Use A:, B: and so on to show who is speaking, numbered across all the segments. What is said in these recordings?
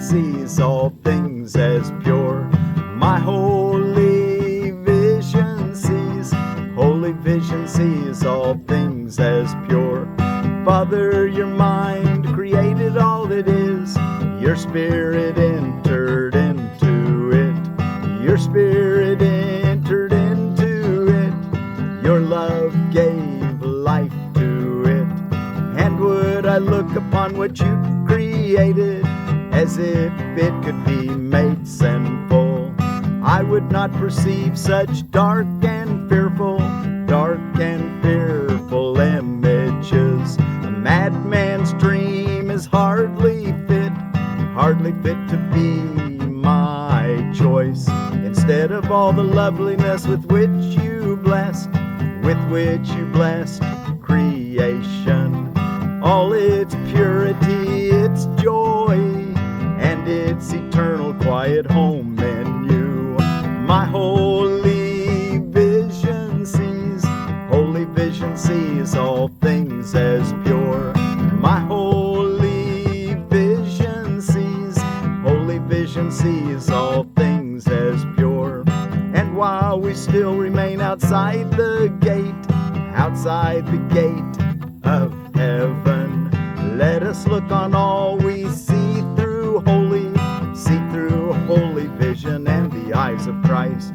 A: sees all things as pure. My holy vision sees all things as pure. Father, your mind created all that is. Your spirit entered into it. Your spirit entered into it. Your love gave life to it. And would I look upon what you created as if it could be made sinful, I would not perceive such dark and fearful images. A madman's dream is hardly fit to be my choice. Instead of all the loveliness with which you blessed creation, all its purity, its joy, and its eternal quiet home in you. My holy vision sees all things as pure. My holy vision sees all things as pure. And while we still remain outside the gate of heaven, let us look on all we see through holy vision and the eyes of Christ.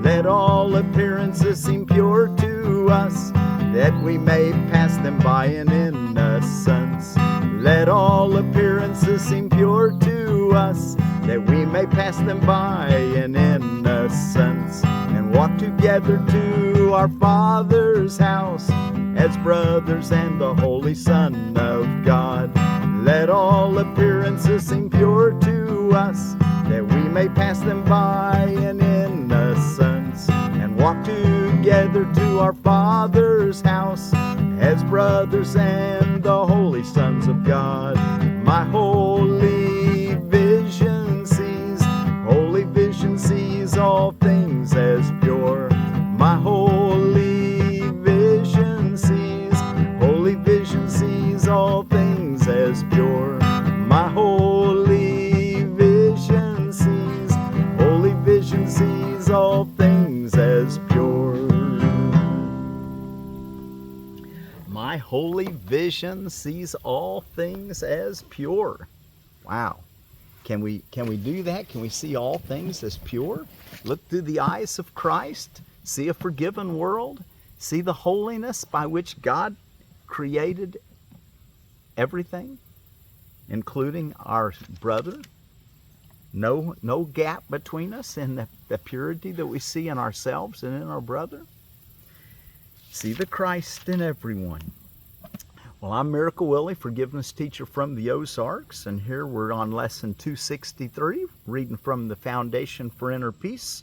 A: Let all appearances seem pure to us, that we may pass them by in innocence. Let all appearances seem pure to us, that we may pass them by in innocence, and walk together to our Father's house as brothers and the Holy Son of God. Let all appearances seem pure to us, that we may pass them by in innocence, and walk together to our Father's house as brothers and the holy sons of God. My holy vision sees all things as pure. My holy vision sees all things as pure. My holy vision sees all things as pure. My holy vision sees all things as pure. Wow. Can we do that? Can we see all things as pure? Look through the eyes of Christ, see a forgiven world, see the holiness by which God created everything, including our brother. No gap between us in the purity that we see in ourselves and in our brother. See the Christ in everyone. Well, I'm Miracle Willie, forgiveness teacher from the Ozarks, and here we're on lesson 263, reading from the Foundation for Inner Peace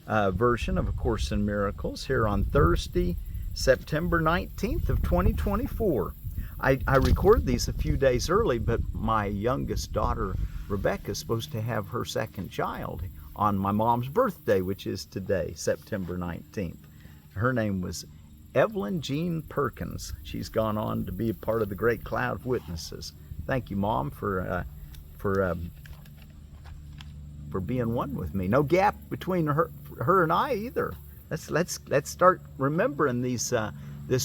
A: version of A Course in Miracles, here on Thursday, September 19th of 2024. I recorded these a few days early, but my youngest daughter, Rebecca, is supposed to have her second child on my mom's birthday, which is today, September 19th. Her name was Evelyn Jean Perkins. She's gone on to be a part of the great cloud of witnesses. Thank you, Mom, for being one with me. No gap between her and I either. Let's start remembering this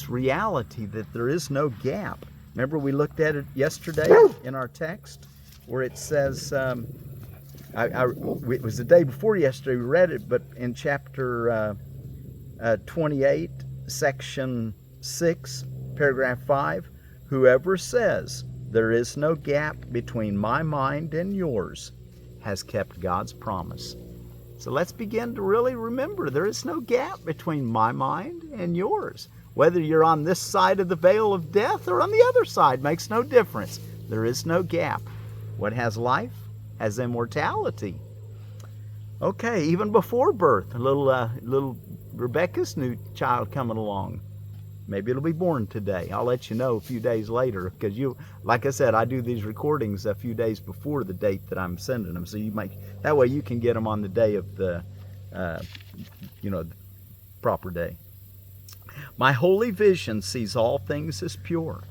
A: reality that there is no gap. Remember, we looked at it yesterday in our text, where it says, it was the day before yesterday we read it, but in chapter 28. Section 6, paragraph 5, whoever says there is no gap between my mind and yours has kept God's promise. So let's begin to really remember there is no gap between my mind and yours. Whether you're on this side of the veil of death or on the other side makes no difference. There is no gap. What has life has immortality. Okay, even before birth, a little Rebecca's new child coming along. Maybe it'll be born today. I'll let you know a few days later, because like I said, I do these recordings a few days before the date that I'm sending them, so that way you can get them on the day of the the proper day. My holy vision sees all things as pure.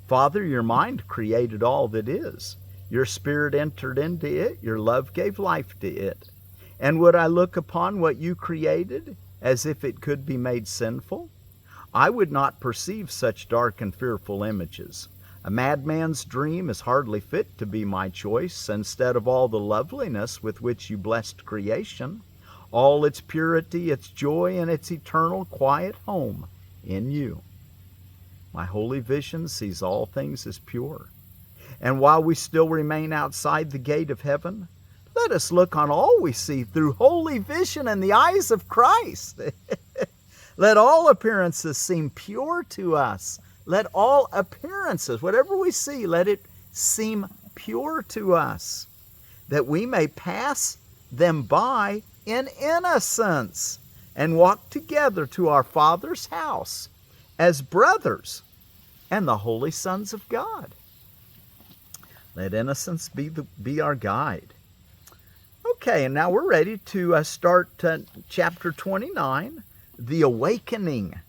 A: Father, your mind created all that is. Your spirit entered into it, your love gave life to it. And would I look upon what you created as if it could be made sinful? I would not perceive such dark and fearful images. A madman's dream is hardly fit to be my choice, instead of all the loveliness with which you blessed creation, all its purity, its joy, and its eternal quiet home in you. My holy vision sees all things as pure. And while we still remain outside the gate of heaven, let us look on all we see through holy vision and the eyes of Christ. Let all appearances seem pure to us. Let all appearances, whatever we see, let it seem pure to us, that we may pass them by in innocence and walk together to our Father's house as brothers and the holy sons of God. Let innocence be our guide. Okay, and now we're ready to start chapter 29, The Awakening.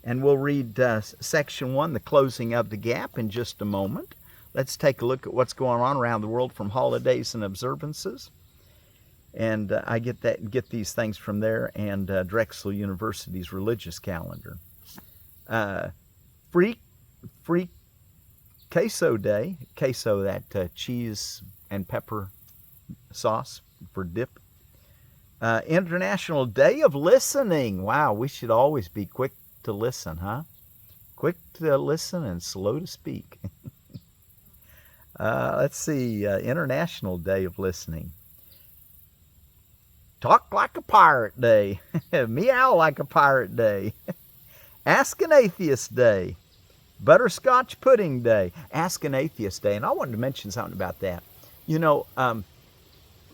A: And we'll read section 1, The Closing of the Gap, in just a moment. Let's take a look at what's going on around the world from holidays and observances. And I get these things from there and Drexel University's religious calendar. Free Queso Day, queso, that cheese and pepper sauce for dip. International Day of Listening. Wow, we should always be quick to listen, huh? Quick to listen and slow to speak. Let's see, International Day of Listening. Talk Like a Pirate Day. Meow Like a Pirate Day. Ask an Atheist Day. Butterscotch Pudding Day. Ask an Atheist Day. And I wanted to mention something about that. You know,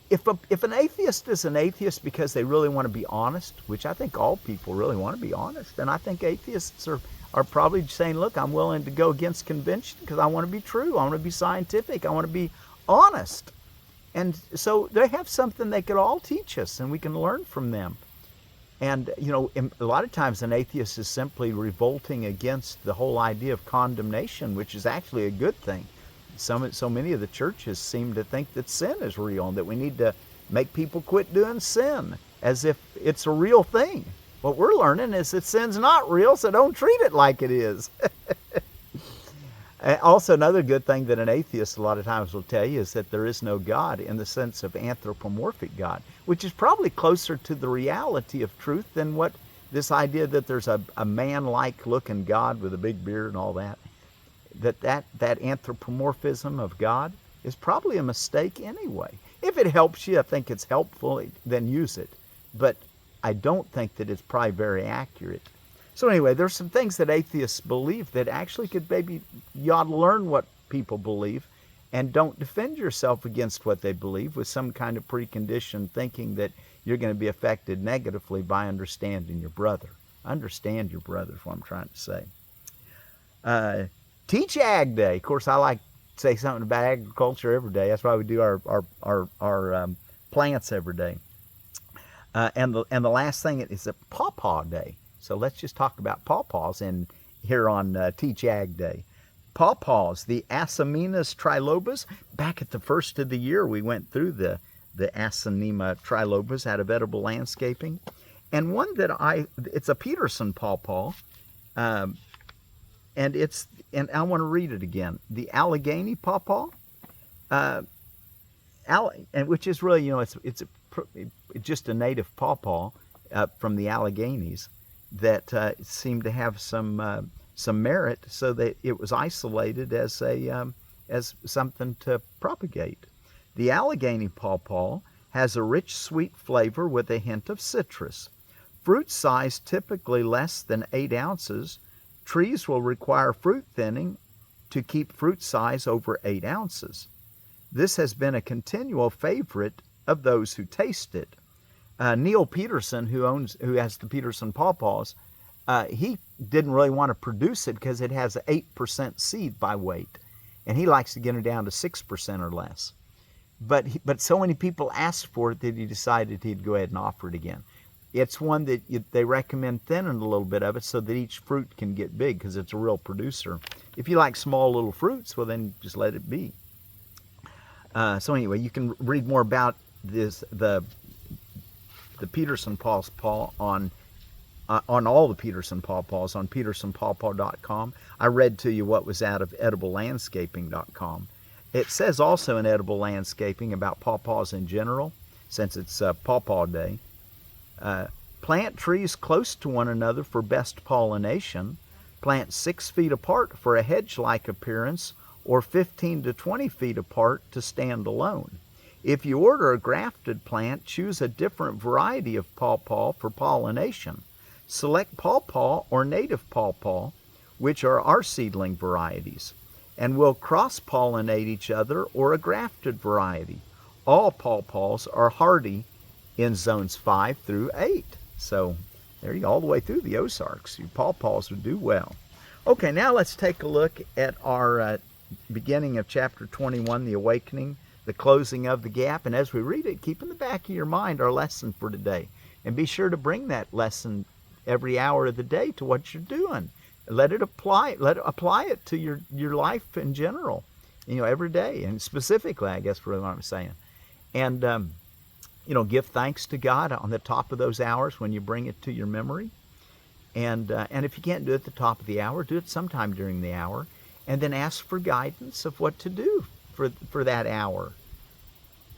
A: if an atheist is an atheist because they really want to be honest, which I think all people really want to be honest, and I think atheists are probably saying, look, I'm willing to go against convention because I want to be true. I want to be scientific. I want to be honest. And so they have something they could all teach us, and we can learn from them. And, you know, a lot of times an atheist is simply revolting against the whole idea of condemnation, which is actually a good thing. So many of the churches seem to think that sin is real and that we need to make people quit doing sin as if it's a real thing. What we're learning is that sin's not real, so don't treat it like it is. Also, another good thing that an atheist a lot of times will tell you is that there is no God in the sense of anthropomorphic God, which is probably closer to the reality of truth than what this idea that there's a man-like looking God with a big beard and all that. That anthropomorphism of God is probably a mistake anyway. If it helps you, I think it's helpful, then use it. But I don't think that it's probably very accurate. So anyway, there's some things that atheists believe that actually could maybe you ought to learn what people believe and don't defend yourself against what they believe with some kind of preconditioned thinking that you're going to be affected negatively by understanding your brother. Understand your brother is what I'm trying to say. Teach Ag Day. Of course, I like to say something about agriculture every day. That's why we do our plants every day. And the last thing is a Pawpaw Day. So let's just talk about pawpaws here on Teach Ag Day. Pawpaws, the Asaminus trilobas. Back at the first of the year, we went through the Asanima trilobas out of edible landscaping. And one that it's a Peterson pawpaw. And I want to read it again. The Allegheny pawpaw, and which is really, you know, it's just a native pawpaw from the Alleghenies that seemed to have some merit, so that it was isolated as something to propagate. The Allegheny pawpaw has a rich, sweet flavor with a hint of citrus. Fruit size typically less than 8 ounces. Trees will require fruit thinning to keep fruit size over 8 ounces. This has been a continual favorite of those who taste it. Neil Peterson, who has the Peterson pawpaws, he didn't really want to produce it because it has 8% seed by weight, and he likes to get it down to 6% or less. But so many people asked for it that he decided he'd go ahead and offer it again. It's one that they recommend thinning a little bit of it so that each fruit can get big because it's a real producer. If you like small little fruits, well then just let it be. So anyway, you can read more about this, the Peterson Pawpaw on all the Peterson Pawpaws on petersonpawpaw.com. I read to you what was out of ediblelandscaping.com. It says also in Edible Landscaping about pawpaws in general, since it's Pawpaw Day. Plant trees close to one another for best pollination. Plant 6 feet apart for a hedge-like appearance, or 15 to 20 feet apart to stand alone. If you order a grafted plant, choose a different variety of pawpaw for pollination. Select Pawpaw or Native Pawpaw, which are our seedling varieties, and will cross-pollinate each other, or a grafted variety. All pawpaws are hardy in zones 5 through 8. So there you go, all the way through the Ozarks. Your pawpaws would do well. Okay, now let's take a look at our beginning of chapter 21, the awakening, the closing of the gap. And as we read it, keep in the back of your mind our lesson for today. And be sure to bring that lesson every hour of the day to what you're doing. Let it apply it to your life in general, every day, and specifically, I guess, for what I'm saying. And give thanks to God on the top of those hours when you bring it to your memory. And if you can't do it at the top of the hour, do it sometime during the hour, and then ask for guidance of what to do for that hour.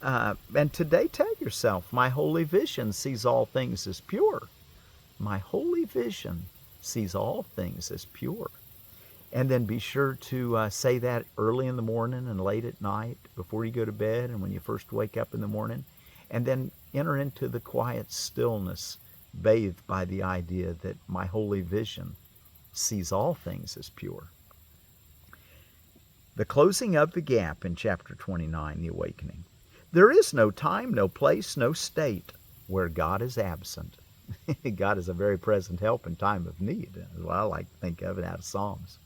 A: And today, tell yourself, my holy vision sees all things as pure. My holy vision sees all things as pure. And then be sure to say that early in the morning and late at night, before you go to bed and when you first wake up in the morning. And then enter into the quiet stillness, bathed by the idea that my holy vision sees all things as pure. The closing of the gap in chapter 29, the awakening. There is no time, no place, no state where God is absent. God is a very present help in time of need, is what I like to think of it out of Psalms.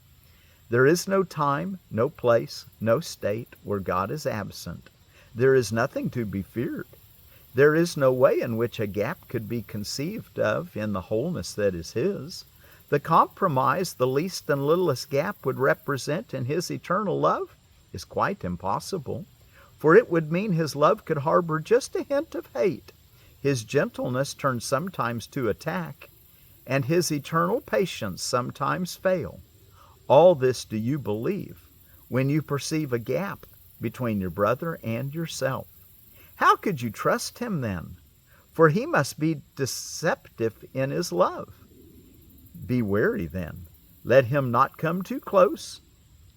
A: There is no time, no place, no state where God is absent. There is nothing to be feared. There is no way in which a gap could be conceived of in the wholeness that is His. The compromise the least and littlest gap would represent in His eternal love is quite impossible, for it would mean His love could harbor just a hint of hate. His gentleness turns sometimes to attack, and His eternal patience sometimes fail. All this do you believe when you perceive a gap between your brother and yourself. How could you trust Him then? For He must be deceptive in His love. Be wary then. Let Him not come too close,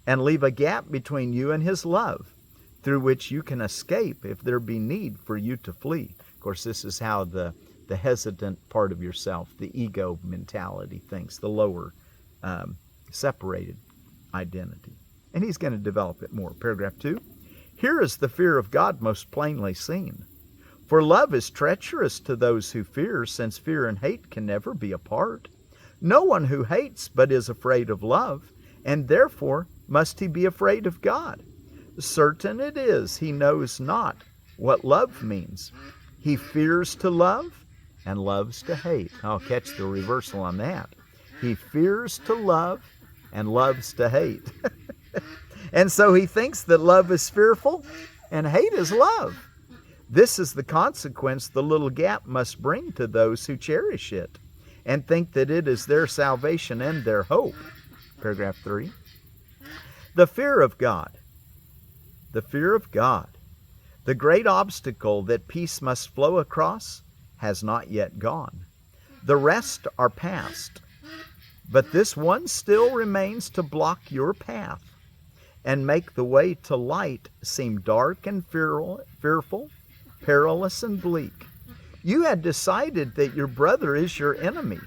A: and leave a gap between you and His love, through which you can escape if there be need for you to flee. Of course, this is how the hesitant part of yourself, the ego mentality thinks, the lower separated identity. And he's going to develop it more. Paragraph 2. Here is the fear of God most plainly seen. For love is treacherous to those who fear, since fear and hate can never be apart. No one who hates but is afraid of love, and therefore must he be afraid of God. Certain it is he knows not what love means. He fears to love and loves to hate. I'll catch the reversal on that. He fears to love and loves to hate. And so he thinks that love is fearful and hate is love. This is the consequence the little gap must bring to those who cherish it and think that it is their salvation and their hope. Paragraph 3. The fear of God. The fear of God. The great obstacle that peace must flow across has not yet gone. The rest are past. But this one still remains to block your path and make the way to light seem dark and fearful, perilous and bleak. You had decided that your brother is your enemy,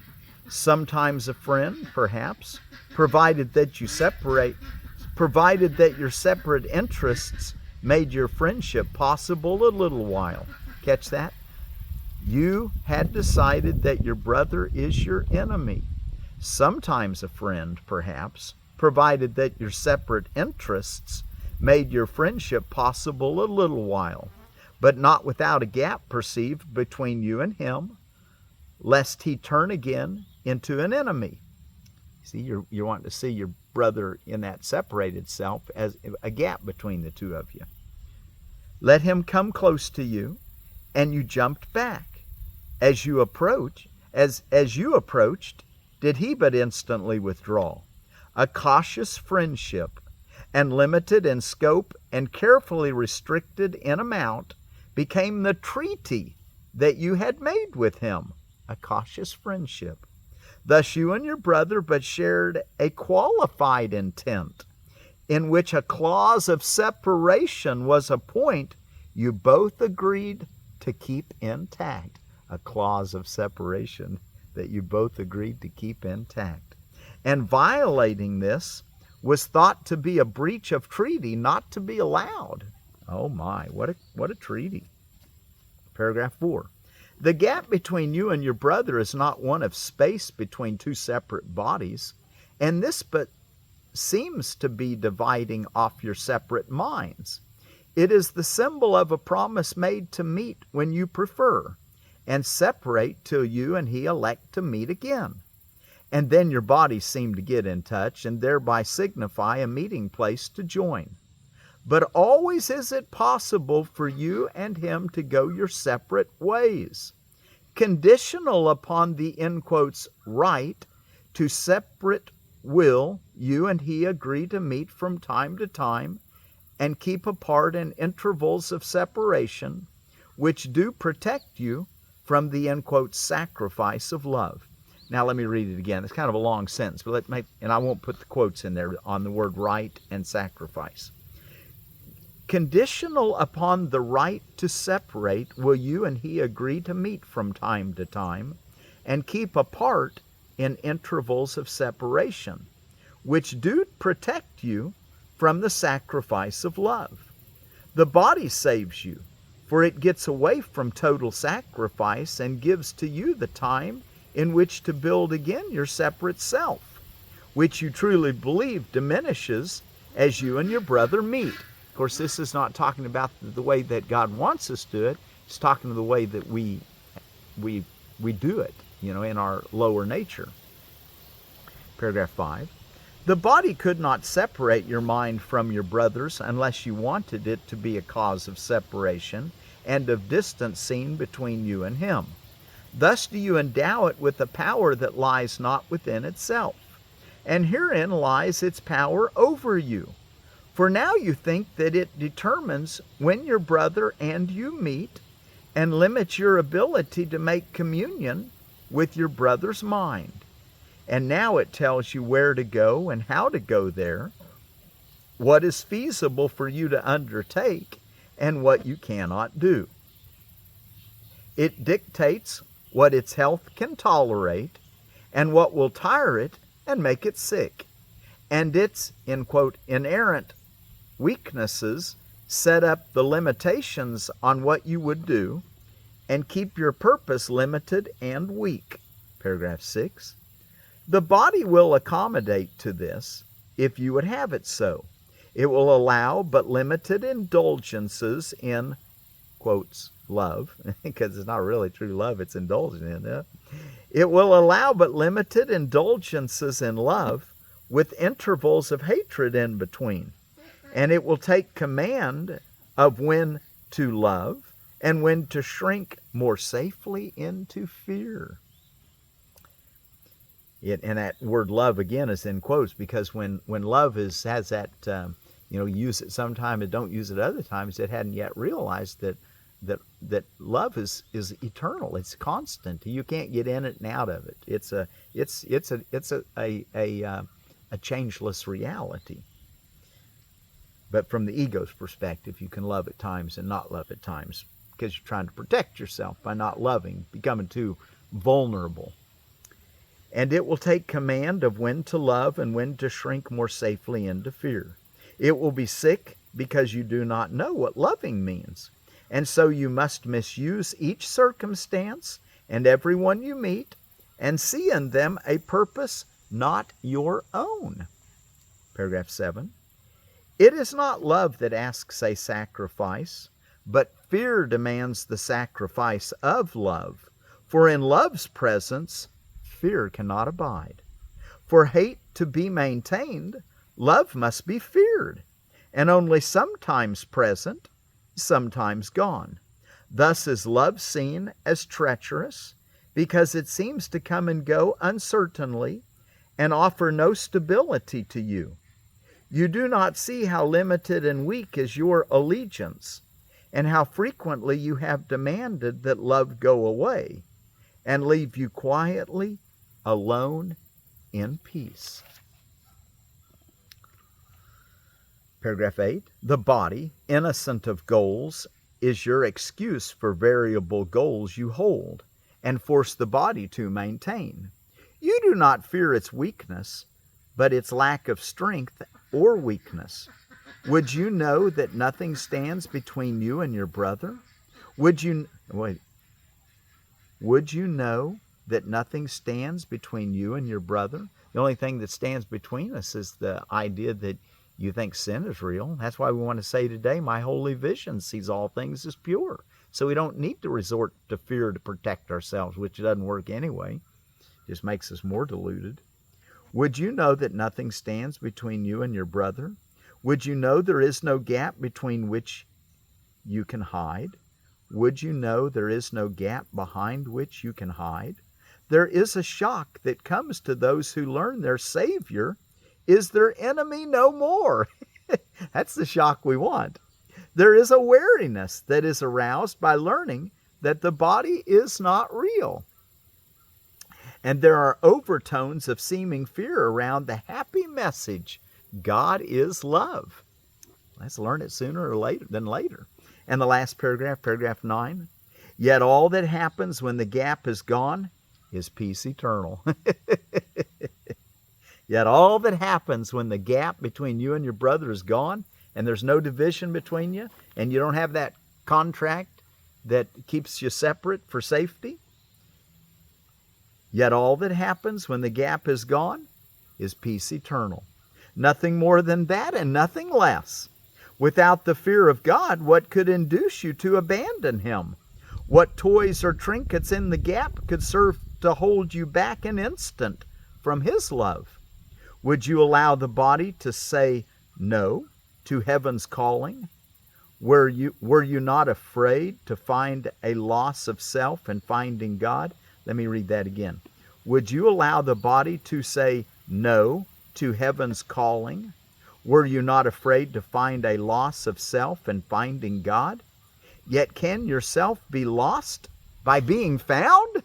A: sometimes a friend, perhaps, provided that your separate interests made your friendship possible a little while. Catch that? You had decided that your brother is your enemy, sometimes a friend, perhaps, provided that your separate interests made your friendship possible a little while, but not without a gap perceived between you and him, lest he turn again into an enemy. See, you're wanting to see your brother in that separated self as a gap between the two of you. let him come close to you, and you jumped back. As you approached, did he but instantly withdraw. A cautious friendship, and limited in scope and carefully restricted in amount, became the treaty that you had made with him. A cautious friendship. Thus you and your brother but shared a qualified intent, in which a clause of separation was a point you both agreed to keep intact. A clause of separation that you both agreed to keep intact. And violating this was thought to be a breach of treaty, not to be allowed. Oh my, what a treaty. Paragraph 4. The gap between you and your brother is not one of space between two separate bodies, and this but seems to be dividing off your separate minds. It is the symbol of a promise made to meet when you prefer, and separate till you and he elect to meet again. And then your bodies seem to get in touch and thereby signify a meeting place to join. But always is it possible for you and him to go your separate ways, conditional upon the, in quotes, right to separate will you and he agree to meet from time to time and keep apart in intervals of separation, which do protect you from the, in quotes, sacrifice of love. Now let me read it again. It's kind of a long sentence, but and I won't put the quotes in there on the word right and sacrifice. Conditional upon the right to separate, will you and he agree to meet from time to time and keep apart in intervals of separation, which do protect you from the sacrifice of love. The body saves you, for it gets away from total sacrifice and gives to you the time in which to build again your separate self, which you truly believe diminishes as you and your brother meet. Of course, this is not talking about the way that God wants us to do it. It's talking to the way that we do it, in our lower nature. Paragraph 5. The body could not separate your mind from your brother's unless you wanted it to be a cause of separation and of distance seen between you and him. Thus do you endow it with a power that lies not within itself, and herein lies its power over you. For now you think that it determines when your brother and you meet, and limits your ability to make communion with your brother's mind. And now it tells you where to go and how to go there, what is feasible for you to undertake, and what you cannot do. It dictates what its health can tolerate, and what will tire it and make it sick. And its, in quote, inerrant weaknesses set up the limitations on what you would do, and keep your purpose limited and weak. Paragraph 6. The body will accommodate to this, if you would have it so. It will allow but limited indulgences in, quotes, love, because it's not really true love, it's indulgent in it. It will allow but limited indulgences in love, with intervals of hatred in between. And it will take command of when to love and when to shrink more safely into fear. And that word love again is in quotes, because when love has that, use it sometime and don't use it other times, it hadn't yet realized that love is eternal. It's constant. You can't get in it and out of it. It's a changeless reality. But from the ego's perspective, you can love at times and not love at times, because you're trying to protect yourself by not loving, becoming too vulnerable. And it will take command of when to love and when to shrink more safely into fear. It will be sick because you do not know what loving means. And so you must misuse each circumstance and everyone you meet, and see in them a purpose not your own. Paragraph 7. It is not love that asks a sacrifice, but fear demands the sacrifice of love. For in love's presence, fear cannot abide. For hate to be maintained, love must be feared, and only sometimes present, sometimes gone. Thus is love seen as treacherous, because it seems to come and go uncertainly and offer no stability to you. You do not see how limited and weak is your allegiance, and how frequently you have demanded that love go away and leave you quietly alone in peace. Paragraph 8. The body, innocent of goals, is your excuse for variable goals you hold and force the body to maintain. You do not fear its weakness, but its lack of strength or weakness. Would you know that nothing stands between you and your brother? Would you know that nothing stands between you and your brother? The only thing that stands between us is the idea that you think sin is real. That's why we want to say today, my holy vision sees all things as pure. So we don't need to resort to fear to protect ourselves, which doesn't work anyway. It just makes us more deluded. Would you know that nothing stands between you and your brother? Would you know there is no gap between which you can hide? Would you know there is no gap behind which you can hide? There is a shock that comes to those who learn their Savior is their enemy no more. That's the shock we want. There is a wariness that is aroused by learning that the body is not real. And there are overtones of seeming fear around the happy message, God is love. Let's learn it sooner or later than later. And the last paragraph, paragraph 9. Yet all that happens when the gap is gone is peace eternal. Yet all that happens when the gap between you and your brother is gone, and there's no division between you, and you don't have that contract that keeps you separate for safety, yet all that happens when the gap is gone is peace eternal. Nothing more than that and nothing less. Without the fear of God, what could induce you to abandon Him? What toys or trinkets in the gap could serve to hold you back an instant from His love? Would you allow the body to say no to heaven's calling? Were you not afraid to find a loss of self in finding God? Let me read that again. Would you allow the body to say no to heaven's calling? Were you not afraid to find a loss of self in finding God? Yet can yourself be lost by being found?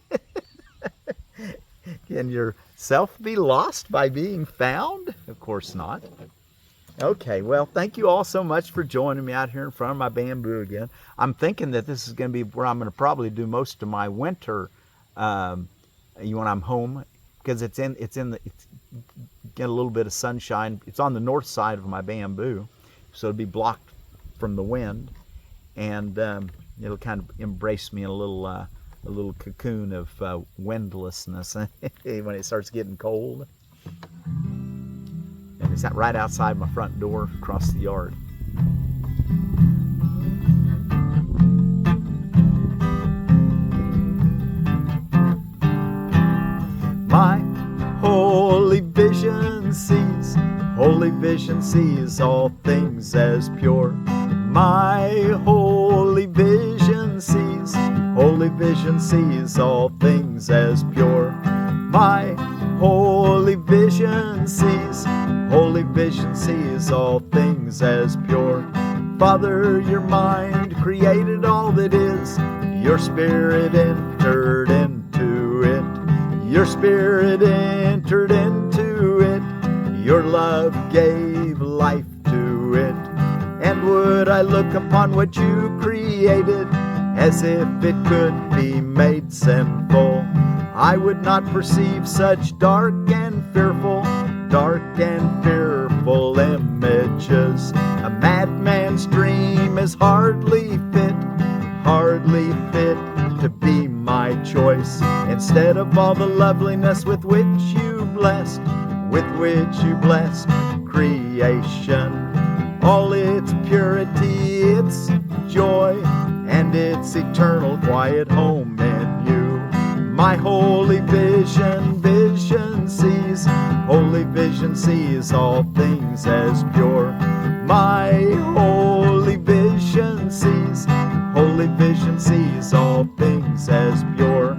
A: Can yourself be lost by being found? Of course not. Okay, well, thank you all so much for joining me out here in front of my bamboo again. I'm thinking that this is going to be where I'm going to probably do most of my winter when I'm home, because it's get a little bit of sunshine. It's on the north side of my bamboo, so it'll be blocked from the wind, and it'll kind of embrace me in a little cocoon of windlessness when it starts getting cold. And it's right outside my front door across the yard. My holy vision sees all things as pure. My holy vision sees all things as pure. My holy vision sees all things as pure. Father, your mind created all that is. Your spirit entered into it. Your spirit entered into it. Your love gave life to it. And would I look upon what you created as if it could be made sinful, I would not perceive such dark and fearful images. A madman's dream is hardly fit to be my choice. Instead of all the loveliness with which you blessed creation, all its purity, its joy, and its eternal quiet home in you. My holy vision sees all things as pure. My holy vision sees holy vision sees all things as pure.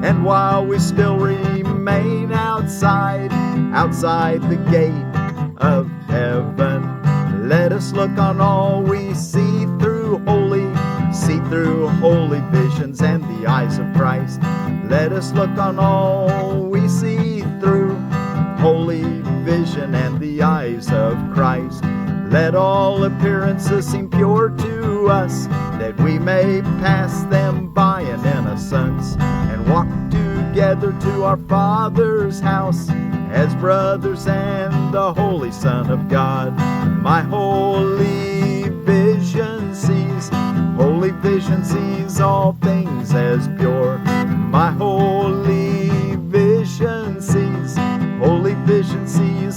A: And while we still remain outside the gate of heaven, let us look on all we see through holy visions and the eyes of Christ. Let us look on all we see through holy vision and the eyes of Christ. Let all appearances seem pure to us, that we may pass them by in innocence, and walk together to our Father's house as brothers and the Holy Son of God. My holy vision sees all things as pure. My holy vision sees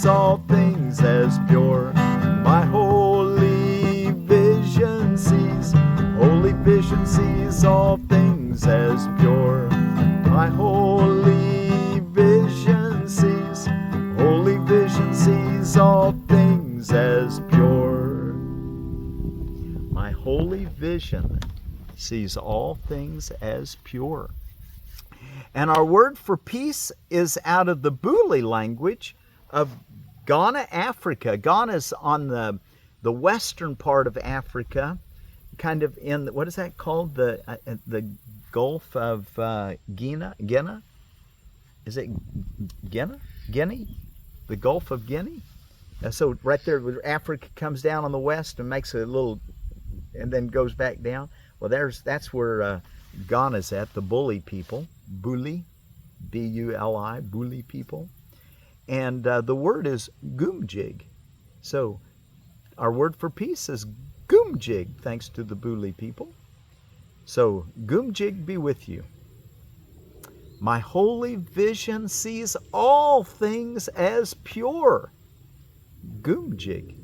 A: all things as pure. My holy vision sees all things as pure. My holy vision sees all things as pure. My holy vision sees all things as pure. And our word for peace is out of the Buli language of Ghana, Africa. Ghana's on the western part of Africa, kind of in, what is that called? The Gulf of Guinea? Is it Guinea? The Gulf of Guinea? So right there, where Africa comes down on the west and makes a little, and then goes back down. Well, that's where Ghana's at, the Buli people. Buli, B-U-L-I, Buli people. And the word is Goom-jig. So our word for peace is Goom-jig, thanks to the Buli people. So Goom-jig be with you. My holy vision sees all things as pure. Goom-jig.